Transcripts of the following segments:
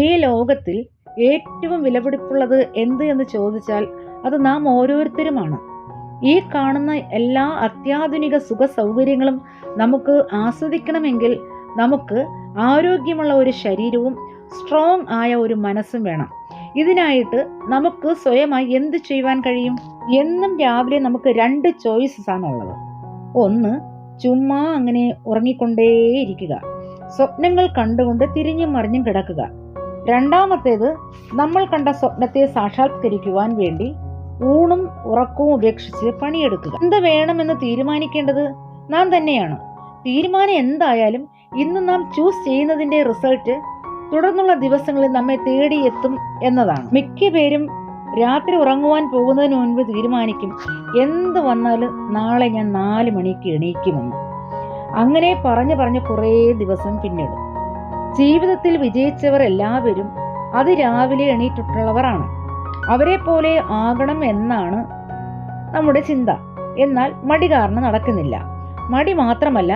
ഈ ലോകത്തിൽ ഏറ്റവും വിലപിടിപ്പുള്ളത് എന്ത് എന്ന് ചോദിച്ചാൽ അത് നാം ഓരോരുത്തരുമാണ്. ഈ കാണുന്ന എല്ലാ അത്യാധുനിക സുഖ സൗകര്യങ്ങളും നമുക്ക് ആസ്വദിക്കണമെങ്കിൽ നമുക്ക് ആരോഗ്യമുള്ള ഒരു ശരീരവും സ്ട്രോങ് ആയ ഒരു മനസ്സും വേണം. ഇതിനായിട്ട് നമുക്ക് സ്വയമായി എന്ത് ചെയ്യുവാൻ കഴിയും? എന്നും രാവിലെ നമുക്ക് 2 ചോയ്സസ് ആണുള്ളത്. ഒന്ന്, ചുമ്മാ അങ്ങനെ ഉറങ്ങിക്കൊണ്ടേയിരിക്കുക, സ്വപ്നങ്ങൾ കണ്ടുകൊണ്ട് തിരിഞ്ഞും മറിഞ്ഞും കിടക്കുക. രണ്ടാമത്തേത്, നമ്മൾ കണ്ട സ്വപ്നത്തെ സാക്ഷാത്കരിക്കുവാൻ വേണ്ടി ഊണും ഉറക്കവും ഉപേക്ഷിച്ച് പണിയെടുക്കുക. എന്ത് വേണമെന്ന് തീരുമാനിക്കേണ്ടത് നാം തന്നെയാണ്. തീരുമാനം എന്തായാലും ഇന്ന് നാം ചൂസ് ചെയ്യുന്നതിന്റെ റിസൾട്ട് തുടർന്നുള്ള ദിവസങ്ങളിൽ നമ്മെ തേടിയെത്തും എന്നതാണ്. മിക്ക പേരും രാത്രി ഉറങ്ങുവാൻ പോകുന്നതിന് മുൻപ് തീരുമാനിക്കും, എന്ത് വന്നാലും നാളെ ഞാൻ 4 മണിക്ക് എണീക്കുമെന്ന്. അങ്ങനെ പറഞ്ഞ് കുറേ ദിവസം പിന്നിടും. ജീവിതത്തിൽ വിജയിച്ചവർ എല്ലാവരും അതിരാവിലെ എണീറ്റിട്ടുള്ളവരാണ്. അവരെ പോലെ ആകണം എന്നാണ് നമ്മുടെ ചിന്ത. എന്നാൽ മടി കാരണം നടക്കുന്നില്ല. മടി മാത്രമല്ല,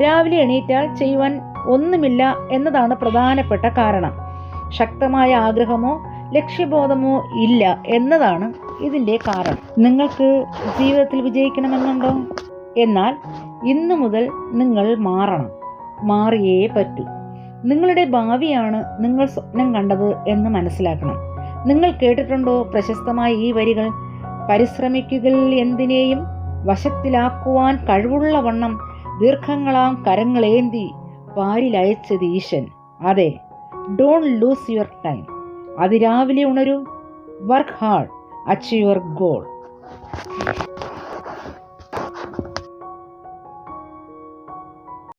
രാവിലെ എണീറ്റാൽ ചെയ്യുവാൻ ഒന്നുമില്ല എന്നതാണ് പ്രധാനപ്പെട്ട കാരണം. ശക്തമായ ആഗ്രഹമോ ലക്ഷ്യബോധമോ ഇല്ല എന്നതാണ് ഇതിൻ്റെ കാരണം. നിങ്ങൾക്ക് ജീവിതത്തിൽ വിജയിക്കണമെന്നുണ്ടോ? എന്നാൽ ഇന്നു മുതൽ നിങ്ങൾ മാറണം. മാറിയേ പറ്റൂ. നിങ്ങളുടെ ഭാവിയാണ് നിങ്ങൾ സ്വപ്നം കണ്ടത് എന്ന് മനസ്സിലാക്കണം. നിങ്ങൾ കേട്ടിട്ടുണ്ടോ പ്രശസ്തമായ ഈ വരികൾ? പരിശ്രമിക്കുക എന്തിനേയും വശത്തിലാക്കുവാൻ കഴിവുള്ള വണ്ണം ദീർഘങ്ങളാം കരങ്ങളേന്തി പാരിലയച്ചത് ഈശൻ. അതെ, ഡോണ്ട് ലൂസ് യുവർ ടൈം. അതിരാവിലെ ഉണരൂ, work hard, achieve your goal.